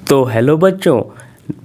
तो हेलो बच्चों,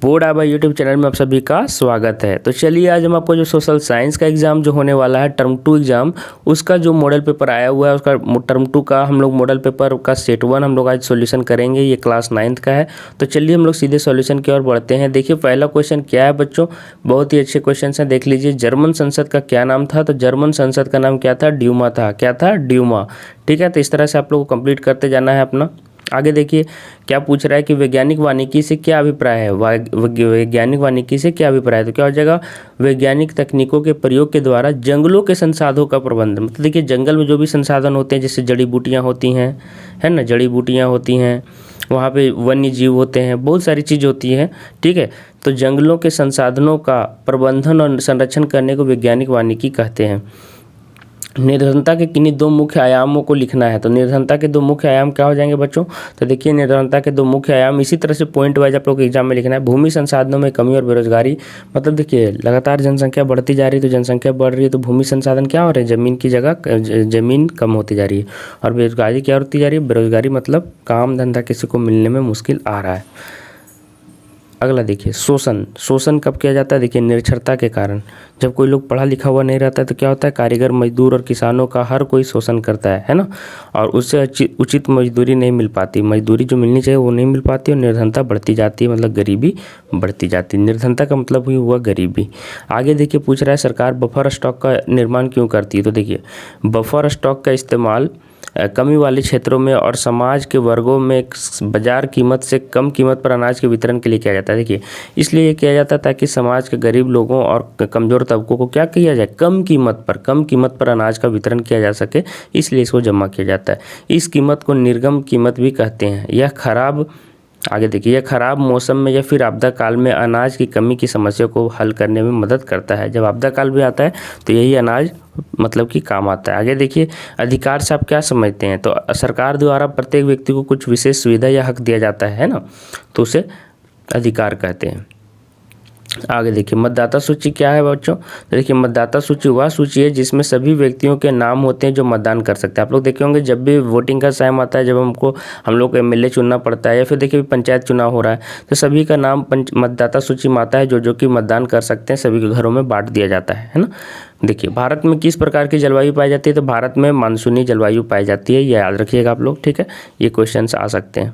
बोर्ड आबा यूट्यूब चैनल में आप सभी का स्वागत है। तो चलिए आज हम आपको जो सोशल साइंस का एग्ज़ाम जो होने वाला है टर्म 2 एग्ज़ाम, उसका जो मॉडल पेपर आया हुआ है उसका टर्म 2 का हम लोग मॉडल पेपर का सेट 1 हम लोग आज सॉल्यूशन करेंगे। ये क्लास 9th का है। तो चलिए हम लोग सीधे सॉल्यूशन की ओर बढ़ते हैं। देखिए पहला क्वेश्चन क्या है बच्चों, बहुत ही अच्छे क्वेश्चन हैं, देख लीजिए। जर्मन संसद का क्या नाम था? तो जर्मन संसद का नाम क्या था? ड्यूमा था। क्या था? ड्यूमा। ठीक है, तो इस तरह से आप लोग को कंप्लीट करते जाना है अपना। आगे देखिए क्या पूछ रहा है कि वैज्ञानिक वानिकी से क्या अभिप्राय है। वैज्ञानिक वानिकी से क्या अभिप्राय है? तो क्या हो जाएगा? वैज्ञानिक तकनीकों के प्रयोग के द्वारा जंगलों के संसाधनों का प्रबंधन। मतलब देखिए जंगल में जो भी संसाधन होते हैं, जैसे जड़ी बूटियाँ होती हैं, है ना, जड़ी बूटियाँ होती हैं, वहाँ पे वन्य जीव होते हैं, बहुत सारी चीज़ होती हैं। ठीक है, तो जंगलों के संसाधनों का प्रबंधन और संरक्षण करने को वैज्ञानिक वानिकी कहते हैं। निर्धनता के किन्हीं दो मुख्य आयामों को लिखना है। तो निर्धनता के दो मुख्य आयाम क्या हो जाएंगे बच्चों? तो देखिए निर्धनता के दो मुख्य आयाम इसी तरह से पॉइंट वाइज आप लोग को एग्जाम में लिखना है। भूमि संसाधनों में कमी और बेरोजगारी। मतलब देखिए लगातार जनसंख्या बढ़ती जा रही है, तो जनसंख्या बढ़ रही है तो भूमि संसाधन क्या हो रहे हैं? ज़मीन की जगह ज़मीन कम होती जा रही है। और बेरोजगारी क्या होती जा रही है? बेरोजगारी मतलब काम धंधा किसी को मिलने में मुश्किल आ रहा है। अगला देखिए शोषण। शोषण कब किया जाता है? देखिए निरक्षरता के कारण। जब कोई लोग पढ़ा लिखा हुआ नहीं रहता है तो क्या होता है? कारीगर, मजदूर और किसानों का हर कोई शोषण करता है ना। और उससे उचित मजदूरी नहीं मिल पाती, मजदूरी जो मिलनी चाहिए वो नहीं मिल पाती और निर्धनता बढ़ती जाती है, मतलब गरीबी बढ़ती जाती है। निर्धनता का मतलब हुई हुआ गरीबी। आगे देखिए पूछ रहा है सरकार बफर स्टॉक का निर्माण क्यों करती है? तो देखिए बफर स्टॉक का इस्तेमाल कमी वाले क्षेत्रों में और समाज के वर्गों में बाजार कीमत से कम कीमत पर अनाज के वितरण के लिए किया जाता है। देखिए इसलिए ये किया जाता है ताकि समाज के गरीब लोगों और कमज़ोर तबकों को क्या किया जाए? कम कीमत पर अनाज का वितरण किया जा सके, इसलिए इसको जमा किया जाता है। इस कीमत को निर्गम कीमत भी कहते हैं। आगे देखिए यह खराब मौसम में या फिर आपदा काल में अनाज की कमी की समस्या को हल करने में मदद करता है। जब आपदा काल भी आता है तो यही अनाज मतलब कि काम आता है। आगे देखिए अधिकार से आप क्या समझते हैं? तो सरकार द्वारा प्रत्येक व्यक्ति को कुछ विशेष सुविधा या हक दिया जाता है ना, तो उसे अधिकार कहते हैं। आगे देखिए मतदाता सूची क्या है बच्चों? तो देखिए मतदाता सूची वह सूची है जिसमें सभी व्यक्तियों के नाम होते हैं जो मतदान कर सकते हैं। आप लोग देखे होंगे जब भी वोटिंग का टाइम आता है, जब हम लोग को एमएलए चुनना पड़ता है या फिर देखिए पंचायत चुनाव हो रहा है, तो सभी का नाम मतदाता सूची में आता है जो कि मतदान कर सकते हैं। सभी के घरों में बांट दिया जाता है ना। देखिए भारत में किस प्रकार की जलवायु पाई जाती है? तो भारत में मानसूनी जलवायु पाई जाती है, ये याद रखिएगा आप लोग। ठीक है, ये क्वेश्चन आ सकते हैं।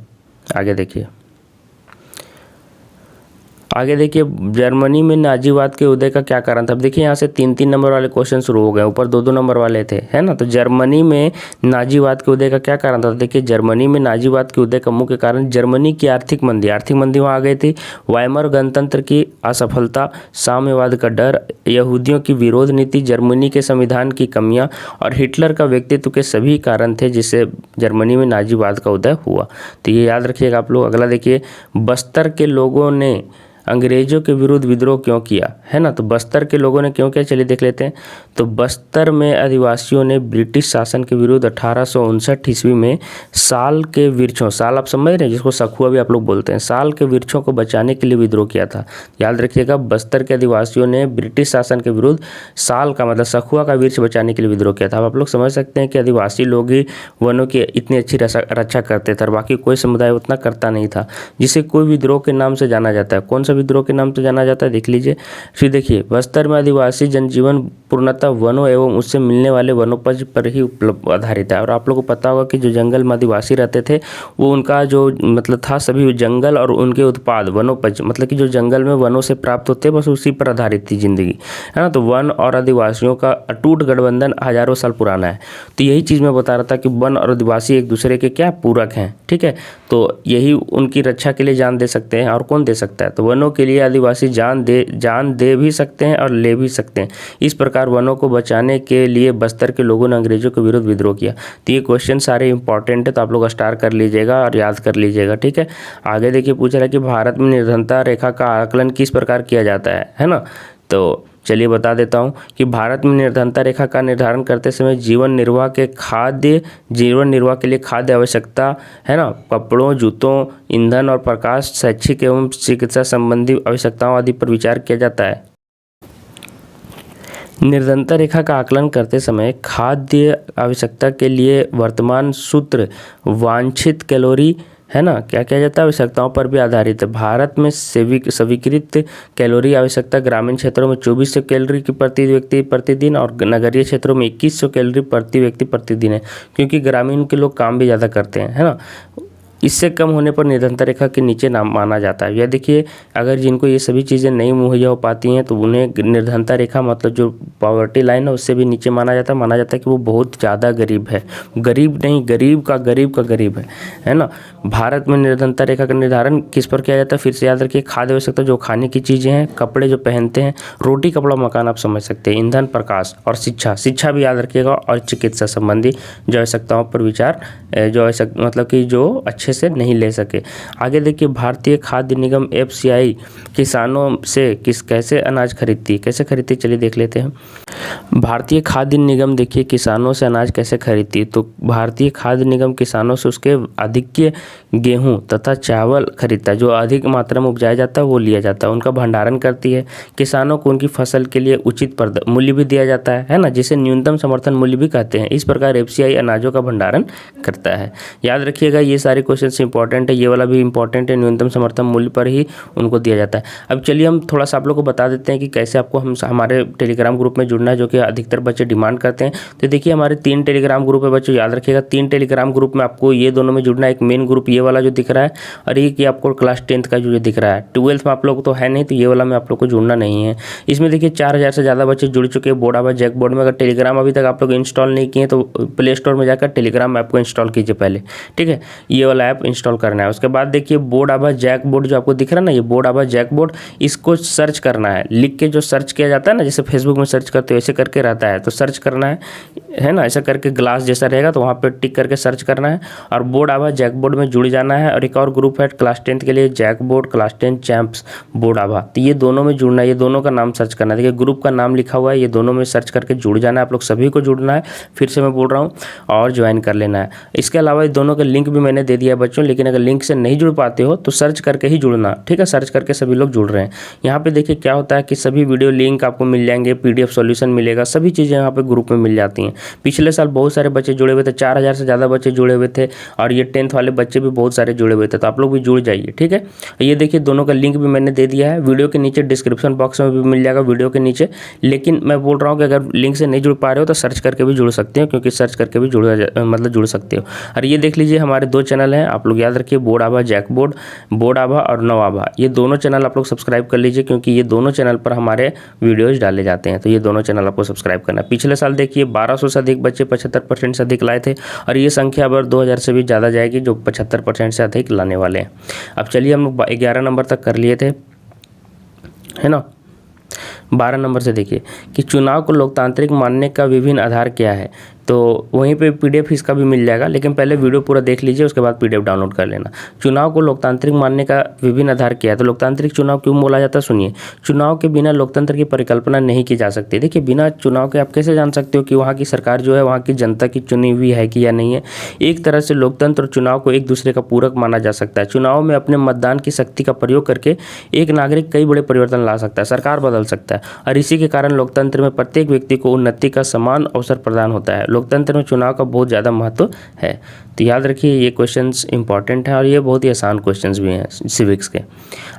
आगे देखिए जर्मनी में नाजीवाद के उदय का क्या कारण था? अब देखिए यहाँ से 3-3 नंबर वाले क्वेश्चन शुरू हो गए, ऊपर 2-2 नंबर वाले थे, है ना। तो जर्मनी में नाजीवाद के उदय का क्या कारण था? देखिए जर्मनी में नाजीवाद के उदय का मुख्य कारण जर्मनी की आर्थिक मंदी वहाँ आ गई थी। वाइमर गणतंत्र की असफलता, साम्यवाद का डर, यहूदियों की विरोध नीति, जर्मनी के संविधान की कमियाँ और हिटलर का व्यक्तित्व के सभी कारण थे जिससे जर्मनी में नाजीवाद का उदय हुआ। तो ये याद रखिएगा आप लोग। अगला देखिए बस्तर के लोगों ने अंग्रेजों के विरुद्ध विद्रोह क्यों किया, है ना। तो बस्तर के लोगों ने क्यों किया, चलिए देख लेते हैं। तो बस्तर में आदिवासियों ने ब्रिटिश शासन के विरुद्ध 1859 ईस्वी में साल के वृक्षों, साल आप समझ रहे हैं जिसको सखुआ भी आप लोग बोलते हैं, साल के वृक्षों को बचाने के लिए विद्रोह किया था। याद रखिएगा बस्तर के आदिवासियों ने ब्रिटिश शासन के विरुद्ध साल का मतलब सखुआ का वृक्ष बचाने के लिए विद्रोह किया था। अब आप लोग समझ सकते हैं कि आदिवासी लोग ही वनों की इतनी अच्छी रक्षा करते थे और बाकी कोई समुदाय उतना करता नहीं था, जिसे कोई विद्रोह के नाम से जाना जाता है। कौन सा विद्रोह के नाम से जाना जाता है देख लीजिए। फिर देखिए बस्तर में आदिवासी जनजीवन पूर्णतः वनों एवं उससे मिलने वाले वनोपज पर ही उपलब्ध आधारित है। और आप लोगों को पता होगा कि जो जंगल में आदिवासी रहते थे वो उनका जो मतलब था सभी जंगल और उनके उत्पाद वनोपज, मतलब कि जो जंगल में वनों से प्राप्त होते बस उसी पर आधारित थी जिंदगी, है ना। तो वन और आदिवासियों का अटूट गठबंधन हजारों साल पुराना है। तो यही चीज़ मैं बता रहा था कि वन और आदिवासी एक दूसरे के क्या पूरक हैं। ठीक है, तो यही उनकी रक्षा के लिए जान दे सकते हैं। और कौन दे सकता है? तो वनों के लिए आदिवासी जान दे भी सकते हैं और ले भी सकते हैं। इस प्रकार वनों को बचाने के लिए बस्तर के लोगों ने अंग्रेजों के विरुद्ध विद्रोह किया। तो ये क्वेश्चन सारे इंपॉर्टेंट है, तो आप लोग स्टार कर लीजिएगा और याद कर लीजिएगा। ठीक है, आगे देखिए पूछ रहा है कि भारत में निर्धनता रेखा का आकलन किस प्रकार किया जाता है ना। तो चलिए बता देता हूँ कि भारत में निर्धनता रेखा का निर्धारण करते समय जीवन निर्वाह के लिए खाद्य आवश्यकता, है ना, कपड़ों, जूतों, ईंधन और प्रकाश, शैक्षिक एवं चिकित्सा संबंधी आवश्यकताओं आदि पर विचार किया जाता है। निर्धनता रेखा का आकलन करते समय खाद्य आवश्यकता के लिए वर्तमान सूत्र वांछित कैलोरी है ना, क्या किया जाता है, आवश्यकताओं पर भी आधारित है। भारत में स्वीकृत कैलोरी आवश्यकता ग्रामीण क्षेत्रों में 2400 कैलोरी की प्रति व्यक्ति प्रतिदिन और नगरीय क्षेत्रों में 2100 कैलोरी प्रति व्यक्ति प्रतिदिन है, क्योंकि ग्रामीण के लोग काम भी ज़्यादा करते हैं, है ना। इससे कम होने पर निर्धनता रेखा के नीचे नाम माना जाता है। यह देखिए, अगर जिनको ये सभी चीज़ें नहीं मुहैया हो पाती हैं तो उन्हें निर्धनता रेखा मतलब जो पॉवर्टी लाइन है उससे भी नीचे माना जाता है कि वो बहुत ज़्यादा गरीब है। गरीब नहीं, गरीब का गरीब है ना। भारत में निर्धनता रेखा का निर्धारण किस पर किया जाता है, फिर से याद रखिए, खाद्य आवश्यकता जो खाने की चीज़ें हैं, कपड़े जो पहनते हैं, रोटी कपड़ा मकान आप समझ सकते हैं, ईंधन प्रकाश और शिक्षा भी याद रखिएगा, और चिकित्सा संबंधी जो आवश्यकताओं पर विचार मतलब कि जो अच्छे से नहीं ले सके। आगे देखिए, भारतीय खाद्य निगम FCI किसानों से कैसे अनाज खरीदती है, कैसे खरीदती है, चलिए देख लेते हैं। भारतीय खाद्य निगम देखिए किसानों से अनाज कैसे खरीदती है, तो भारतीय खाद्य निगम किसानों से उसके अधिक गेहूं तथा चावल खरीदता है, जो अधिक मात्रा में उपजाया जाता है वो लिया जाता है, उनका भंडारण करती है। किसानों को उनकी फसल के लिए उचित मूल्य भी दिया जाता है ना, जिसे न्यूनतम समर्थन मूल्य भी कहते हैं। इस प्रकार FCI अनाजों का भंडारण करता है। याद रखिएगा, ये सारे क्वेश्चन इंपॉर्टेंट है, ये वाला भी इंपॉर्टेंट है, न्यूनतम समर्थन मूल्य पर ही उनको दिया जाता है। अब चलिए हम थोड़ा सा आप लोग को बता देते हैं कि कैसे आपको हमारे टेलीग्राम ग्रुप में जुड़ना है, जो कि अधिकतर बच्चे डिमांड करते हैं। तो देखिए, हमारे 3 टेलीग्राम ग्रुप है बच्चों, याद रखिएगा 3 टेलीग्राम ग्रुप में आपको ये दोनों में जुड़ना है। एक मेन ग्रुप ये वाला जो दिख रहा है, और एक ये आपको क्लास 10th का जो दिख रहा है। 12th में आप लोग तो है नहीं, तो ये वाला में आप लोग को जुड़ना नहीं है। इसमें देखिए 4000 से ज़्यादा बच्चे जुड़ चुके हैं बोर्ड आभा जैक बोर्ड में। अगर टेलीग्राम अभी तक आप लोग इंस्टॉल नहीं किए तो प्ले स्टोर में जाकर टेलीग्राम ऐप को इंस्टॉल कीजिए पहले, ठीक है। ये वाला ऐप इंस्टॉल करना है। उसके बाद देखिए, बोर्ड आभा जैक बोर्ड जो आपको दिख रहा है ना, ये बोर्ड आभा जैक बोर्ड, इसको सर्च करना है, लिख के जो सर्च किया जाता है ना, जैसे फेसबुक में सर्च करते हो ऐसे करके रहता है, तो सर्च करना है ना, ऐसा करके ग्लास जैसा रहेगा, तो वहाँ पे टिक करके सर्च करना है और बोर्ड आभा जैक बोर्ड में जुड़ जाना है। और एक और ग्रुप है क्लास 10th के लिए, JAC board class 10 champs board Abha, तो ये दोनों में जुड़ना है, ये दोनों का नाम सर्च करना है। देखिए ग्रुप का नाम लिखा हुआ है, ये दोनों में सर्च करके जुड़ जाना है। आप लोग सभी को जुड़ना है, फिर से मैं बोल रहा हूँ, और ज्वाइन कर लेना है। इसके अलावा ये दोनों का लिंक भी मैंने दे दिया है बच्चों, लेकिन अगर लिंक से नहीं जुड़ पाते हो तो सर्च करके ही जुड़ना, ठीक है। सर्च करके सभी लोग जुड़ रहे हैं। यहाँ पे देखिए क्या होता है कि सभी वीडियो लिंक आपको मिल जाएंगे, PDF सॉल्यूशन मिलेगा, सभी चीज़ें यहाँ पे ग्रुप में मिल जाती हैं। पिछले साल बहुत सारे बच्चे जुड़े हुए थे, 4000 से ज़्यादा बच्चे जुड़े हुए थे, और ये 10th वाले बच्चे भी बहुत सारे जुड़े हुए थे, तो आप लोग भी जुड़ जाइए, ठीक है। ये देखिए दोनों का लिंक भी मैंने दे दिया है, वीडियो के नीचे डिस्क्रिप्शन बॉक्स में भी मिल जाएगा वीडियो के नीचे। लेकिन मैं बोल रहा हूँ कि अगर लिंक से नहीं जुड़ पा रहे हो तो सर्च करके भी जुड़ सकते हो, क्योंकि सर्च करके भी जुड़ सकते हो। और ये देख लीजिए हमारे 2 चैनल हैं, आप लोग याद रखिए, बोर्ड आभा जैक बोर्ड आभा और नव आभा, ये दोनों चैनल आप लोग सब्सक्राइब कर लीजिए, क्योंकि ये दोनों चैनल पर हमारे वीडियोज़ डाले जाते हैं, तो ये दोनों चैनल आपको सब्सक्राइब करना है। पिछले साल देखिए 1200 से अधिक बच्चे 75% से अधिक लाए थे, और ये संख्या अब 2000 से भी ज़्यादा जाएगी, जो 75% से अधिक लाने वाले हैं। अब चलिए हम लोग 11 नंबर तक कर लिए थे, है ना। 12 नंबर से देखिए कि चुनाव को लोकतांत्रिक मानने का विभिन्न आधार क्या है, तो वहीं पे PDF इसका भी मिल जाएगा, लेकिन पहले वीडियो पूरा देख लीजिए, उसके बाद PDF डाउनलोड कर लेना। चुनाव को लोकतांत्रिक मानने का विभिन्न आधार क्या है, तो लोकतांत्रिक चुनाव क्यों बोला जाता है, सुनिए। चुनाव के बिना लोकतंत्र की परिकल्पना नहीं की जा सकती। देखिए बिना चुनाव के आप कैसे जान सकते हो कि वहाँ की सरकार जो है वहाँ की जनता की चुनी हुई है कि या नहीं है। एक तरह से लोकतंत्र और चुनाव को एक दूसरे का पूरक माना जा सकता है। चुनाव में अपने मतदान की शक्ति का प्रयोग करके एक नागरिक कई बड़े परिवर्तन ला सकता है, सरकार बदल सकता है, और इसी के कारण लोकतंत्र में प्रत्येक व्यक्ति को उन्नति का समान अवसर प्रदान होता है। लोकतंत्र में चुनाव का बहुत ज़्यादा महत्व है, तो याद रखिए ये क्वेश्चंस इंपॉर्टेंट है, और ये बहुत ही आसान क्वेश्चंस भी हैं सिविक्स के।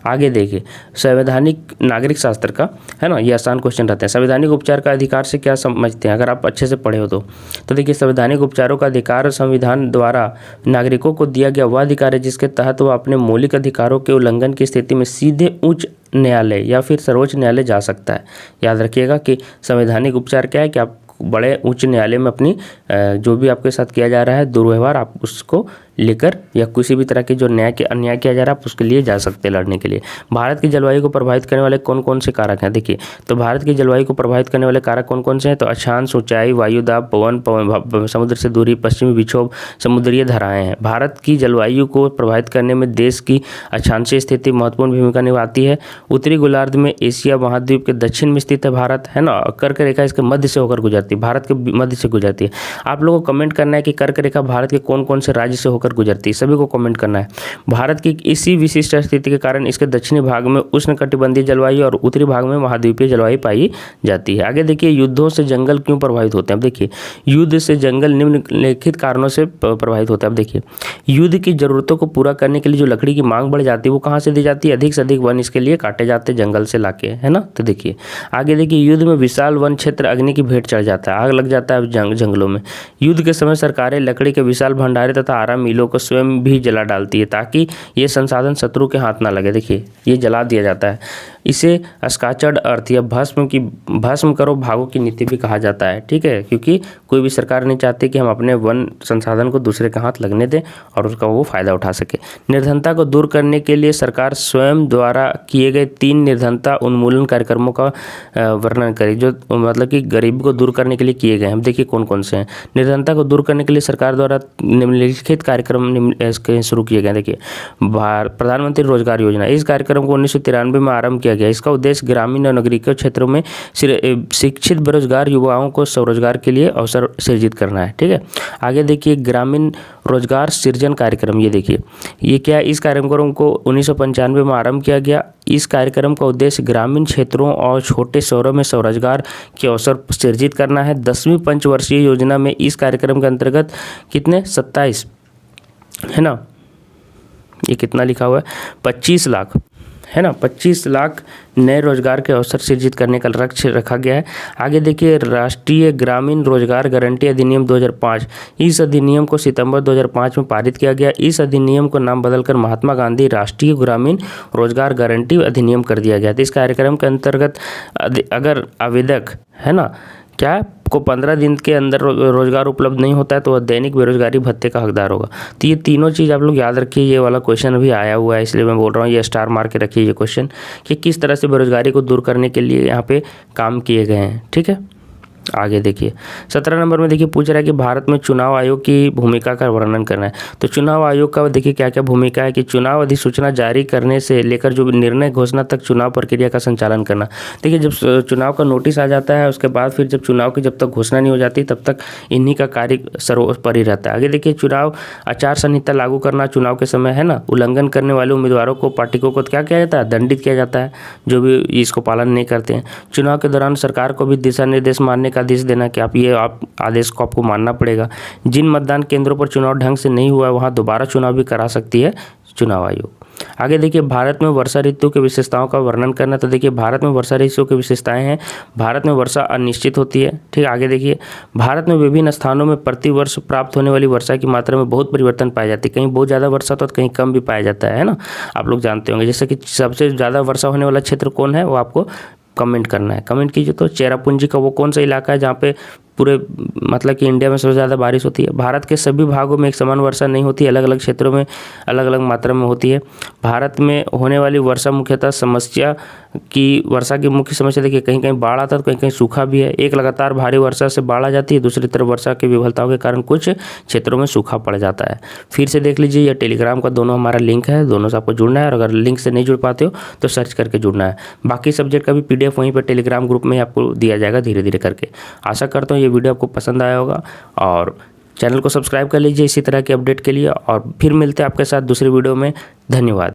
आगे देखिए संवैधानिक नागरिक शास्त्र का, है ना, ये आसान क्वेश्चन रहते हैं। संवैधानिक उपचार का अधिकार से क्या समझते हैं, अगर आप अच्छे से पढ़े हो तो देखिए संवैधानिक उपचारों का अधिकार संविधान द्वारा नागरिकों को दिया गया वह अधिकार है जिसके तहत वह अपने मौलिक अधिकारों के उल्लंघन की स्थिति में सीधे उच्च न्यायालय या फिर सर्वोच्च न्यायालय जा सकता है। याद रखिएगा कि संवैधानिक उपचार क्या है कि आप बड़े उच्च न्यायालय में अपनी जो भी आपके साथ किया जा रहा है दुर्व्यवहार, आप उसको लेकर या किसी भी तरह के जो अन्याय किया जा रहा है आप उसके लिए जा सकते हैं लड़ने के लिए। भारत की जलवायु को प्रभावित करने वाले कौन कौन से कारक हैं, देखिए तो भारत की जलवायु को प्रभावित करने वाले कारक कौन कौन से हैं, तो अक्षांश, ऊंचाई, वायुदाब, पवन, समुद्र से दूरी, पश्चिमी विक्षोभ, समुद्रीय धाराएं हैं। भारत की जलवायु को प्रभावित करने में देश की अक्षांशीय स्थिति महत्वपूर्ण भूमिका निभाती है। उत्तरी गोलार्ध में एशिया महाद्वीप के दक्षिण में स्थित है भारत, है ना। कर्क रेखा इसके मध्य से होकर गुजरती है, भारत के मध्य से गुजरती है। आप लोगों को कमेंट करना है कि कर्क रेखा भारत के कौन कौन से राज्य से होकर होकर गुजरती है, सभी को कमेंट करना है। भारत की इसी विशिष्ट स्थिति के कारण इसके दक्षिणी भाग में उष्णकटिबंधीय जलवायु और उत्तरी भाग में महाद्वीपीय जलवायु पाई जाती है। आगे देखिए, युद्धों से जंगल क्यों प्रभावित होते हैं। अब देखिए, युद्ध से जंगल निम्नलिखित कारणों से प्रभावित होता है। अब देखिए, युद्ध की जरूरतों को पूरा करने के लिए जो लकड़ी की मांग बढ़ जाती है वो कहाँ से दी जाती है, अधिक से अधिक वन इसके लिए काटे जाते हैं जंगल से लाके, है ना। तो देखिए आगे देखिए, युद्ध में विशाल वन क्षेत्र अग्नि की भेंट चढ़ जाता है, आग लग जाता है जंगलों में। युद्ध के समय सरकारें लकड़ी के विशाल भंडारे तथा आराम मिलों को स्वयं भी जला डालती है ताकि ये संसाधन शत्रु के हाथ ना लगे। देखिए ये जला दिया जाता है। इसे स्कॉचड अर्थ या भस्म करो भागो की नीति भी कहा जाता है, ठीक है, क्योंकि कोई भी सरकार नहीं चाहती कि हम अपने वन संसाधन को दूसरे के हाथ लगने दें और उसका वो फायदा उठा सके। निर्धनता को दूर करने के लिए सरकार स्वयं द्वारा किए गए 3 निर्धनता उन्मूलन कार्यक्रमों का वर्णन करें, जो मतलब कि गरीबी को दूर करने के लिए किए गए हैं। देखिए कौन कौन से हैं। निर्धनता को दूर करने के लिए सरकार द्वारा निम्नलिखित कार्यक्रम शुरू किए गए। देखिए, प्रधानमंत्री रोजगार योजना, इस कार्यक्रम को 1993 में आरंभ किया गया। इसका उद्देश्य ग्रामीण और नगरीय क्षेत्रों में शिक्षित बेरोजगार युवाओं को स्वरोजगार के लिए अवसर सृजित करना है, ठीक है। आगे देखिए, ग्रामीण रोजगार सृजन कार्यक्रम, ये देखिए ये क्या है। इस कार्यक्रम को 1995 में आरंभ किया गया। इस कार्यक्रम का उद्देश्य ग्रामीण क्षेत्रों और छोटे शहरों में स्वरोजगार के अवसर सृजित करना है। 10वीं पंचवर्षीय योजना में इस कार्यक्रम के अंतर्गत कितने 27 है ना, ये कितना लिखा हुआ है 25 लाख है ना, 25 लाख नए रोजगार के अवसर सृजित करने का लक्ष्य रखा गया है। आगे देखिए, राष्ट्रीय ग्रामीण रोजगार गारंटी अधिनियम 2005, इस अधिनियम को सितंबर 2005 में पारित किया गया। इस अधिनियम को नाम बदलकर महात्मा गांधी राष्ट्रीय ग्रामीण रोजगार गारंटी अधिनियम कर दिया गया। तो इस कार्यक्रम के अंतर्गत अगर आवेदक है ना क्या को 15 दिन के अंदर रोजगार उपलब्ध नहीं होता है तो वह दैनिक बेरोजगारी भत्ते का हकदार होगा। तो ये तीनों चीज़ आप लोग याद रखिए। ये वाला क्वेश्चन अभी आया हुआ है इसलिए मैं बोल रहा हूँ, ये स्टार मार के रखिए ये क्वेश्चन कि किस तरह से बेरोजगारी को दूर करने के लिए यहाँ पे काम किए गए हैं, ठीक है। आगे देखिए 17 नंबर में देखिए पूछ रहा है कि भारत में चुनाव आयोग की भूमिका का वर्णन करना है। तो चुनाव आयोग का देखिए क्या क्या भूमिका है कि चुनाव अधिसूचना जारी करने से लेकर जो निर्णय घोषणा तक चुनाव प्रक्रिया का संचालन करना। देखिए जब चुनाव का नोटिस आ जाता है उसके बाद फिर जब चुनाव की जब तक घोषणा नहीं हो जाती तब तक इन्हीं का कार्य सर्वोपरि रहता है। आगे देखिए, चुनाव आचार संहिता लागू करना चुनाव के समय है ना, उल्लंघन करने वाले उम्मीदवारों को पार्टियों को क्या किया जाता है, दंडित किया जाता है जो भी इसको पालन नहीं करते हैं। चुनाव के दौरान सरकार को भी दिशा निर्देश मानने का आदेश देना कि आप आदेश को आपको मानना पड़ेगा। जिन मतदान केंद्रों पर चुनाव ढंग से नहीं हुआ वहां दोबारा चुनाव भी करा सकती है चुनाव आयोग। आगे देखिए, भारत में वर्षा ऋतु की विशेषताओं का वर्णन करना। तो देखिए भारत में वर्षा ऋतु की विशेषताएं हैं। भारत में वर्षा अनिश्चित होती है, ठीक। आगे देखिए, भारत में विभिन्न स्थानों में प्रति वर्ष प्राप्त होने वाली वर्षा की मात्रा में बहुत परिवर्तन पाई जाती है। कहीं बहुत ज़्यादा वर्षा तो कहीं कम भी पाया जाता है ना, आप लोग जानते होंगे। जैसे कि सबसे ज़्यादा वर्षा होने वाला क्षेत्र कौन है वो आपको कमेंट करना है। कमेंट कीजिए। तो चेरापूंजी का वो कौन सा इलाका है जहाँ पे पूरे मतलब कि इंडिया में सबसे ज़्यादा बारिश होती है। भारत के सभी भागों में एक समान वर्षा नहीं होती, अलग अलग क्षेत्रों में अलग अलग मात्रा में होती है। भारत में होने वाली वर्षा मुख्यतः वर्षा की मुख्य समस्या देखिए, कहीं कहीं बाढ़ आता है तो कहीं कहीं सूखा भी है। एक लगातार भारी वर्षा से बाढ़ आ जाती है, दूसरी तरफ वर्षा की विफलताओं के कारण कुछ क्षेत्रों में सूखा पड़ जाता है। फिर से देख लीजिए, यह टेलीग्राम का दोनों हमारा लिंक है, दोनों से आपको जुड़ना है और अगर लिंक से नहीं जुड़ पाते हो तो सर्च करके जुड़ना है। बाकी सब्जेक्ट का भी PDF वहीं पर टेलीग्राम ग्रुप में आपको दिया जाएगा धीरे धीरे करके। आशा करता हूँ ये वीडियो आपको पसंद आया होगा और चैनल को सब्सक्राइब कर लीजिए इसी तरह के अपडेट के लिए और फिर मिलते हैं आपके साथ दूसरी वीडियो में। धन्यवाद।